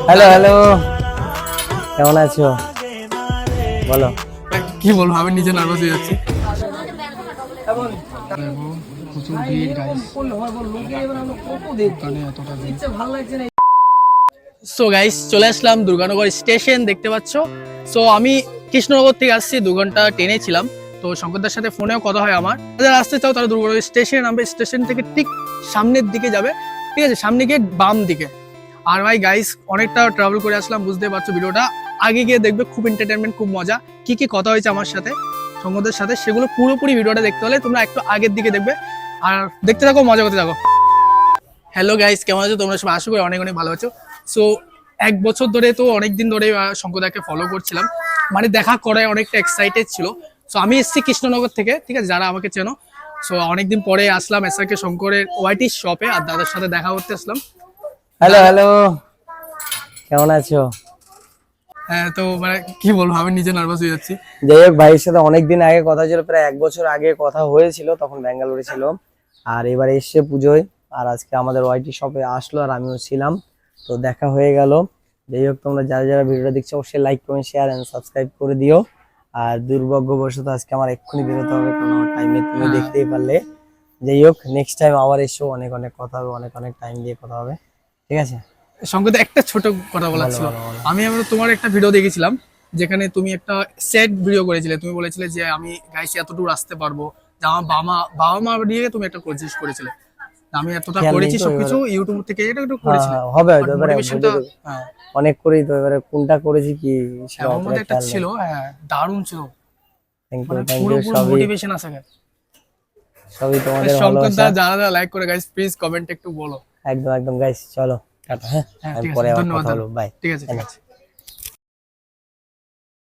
Hello hello, কেমন আছো? বলো। কি বলবো, আমি নিজে নার্ভাস হয়ে যাচ্ছি। প্রচুর ভিড় গাইস, দোকানে এতটা ভিড়। সো গাইস, চলে আসলাম দুর্গানগর স্টেশন, দেখতে পাচ্ছ। সো আমি কৃষ্ণনগর থেকে আসছি, 2 ঘন্টা ট্রেনে ছিলাম। তো শঙ্করদার সাথে ফোনেও কথা হয় আমার। যারা আসতে চাও তারা দুর্গানগর স্টেশন নামবে, স্টেশন থেকে ঠিক সামনের দিকে যাবে, ঠিক আছে? সামনে গিয়ে বাম দিকে। আর ভাই গাইস, অনেকটা ট্রাভেল করে আসলাম, বুঝতে পারছো। ভিডিওটা আগে গিয়ে দেখবে, খুব এন্টারটেনমেন্ট, খুব মজা। কি কি কথা হয়েছে আমার সাথে, শঙ্করদের সাথে, সেগুলো পুরোপুরি ভিডিওটা দেখতে হলে তোমরা একটু আগের দিকে দেখবে। আর দেখতে থাকো, মজা করতে থাকো। হ্যালো গাইস, কেমন আছো তোমরা সবাই? আশা করি অনেক অনেক ভালো আছো। সো 1 বছর ধরে, তো অনেকদিন ধরে শঙ্করদাকে ফলো করছিলাম, মানে দেখা করায় অনেকটা এক্সাইটেড ছিল। সো আমি এসেছি কৃষ্ণনগর থেকে, ঠিক আছে, যারা আমাকে চেনো। সো অনেকদিন পরে আসলাম এসআরকে শঙ্করের ওয়াইটি শপে, আর দাদার সাথে দেখা করতে আসলাম। হ্যালো হ্যালো, কেমন আছো? হ্যাঁ, তো মানে কি বলবো, আমি নিজে নার্ভাস হয়ে যাচ্ছি। যাই হোক, ভাইয়ের সাথে অনেকদিন আগে কথা ছিল, প্রায় 1 বছর আগে কথা হয়েছিল, তখন ব্যাঙ্গালোরে ছিল। আর এবার এসছে পুজোয়, আর আজকে আমাদের ওয়াইটি শপে আসলো, আর আমিও ছিলাম, তো দেখা হয়ে গেল। যাই হোক, তোমরা যারা যারা ভিডিওটা দেখছো অবশ্যই like comment share and subscribe করে দিও। আর দুর্ভাগ্যবশত আজকে আমার এক্ষুনি বেরোতে হবে, কারণ আমার টাইমে তুমি দেখতেই পারলে। যাই হোক, নেক্সট টাইম আবার এসো, অনেক অনেক কথা হবে, অনেক অনেক টাইম দিয়ে কথা হবে, ঠিক আছে? শঙ্করদা, একটা ছোট কথা বলার বলো ছিল। বলো বলো। আমি তোমার একটা ভিডিও দেখেছিলাম, যেখানে তুমি একটা স্যাড ভিডিও করেছিলে। তুমি বলেছিলে যে আমি গাইস এতদূর আসতে পারবো, যে আমার বাবা মা নিয়ে তুমি একটা কোচিস করেছিলে। আমি এতটা খেয়াল নেই করেছি তো সবকিছু, এবারে। ইউটিউব থেকে এটা একটু হ্যাঁ করেছিলে। হ্যাঁ, হবে হয়তো এবারে মোটিভেশনটা, বুঝে দেবো। হ্যাঁ অনেক করেই তো, এবারে কোনটা করেছি কি সেটা হ্যাঁ, ওর অতটা মধ্যে একটা খেয়াল নেই। ছিল, হ্যাঁ দারুণ ছিল। থ্যাংক ইউ মানে থ্যাংক পুরো ইউ, পুরো সবই মোটিভেশন আছে। সবই তোমাদের শঙ্কর দা, ভালোবাসা। যারা যারা লাইক করে গাইস, প্লিজ কমেন্ট একটু বলো। একদম একদম গাইস, চলো টাটা, হ্যাঁ? হ্যাঁ আমি ঠিক আছে, পরে আবার ধন্যবাদ কথা দাদা। বলবো, বাই। ঠিক আছে, ঠিক আছে।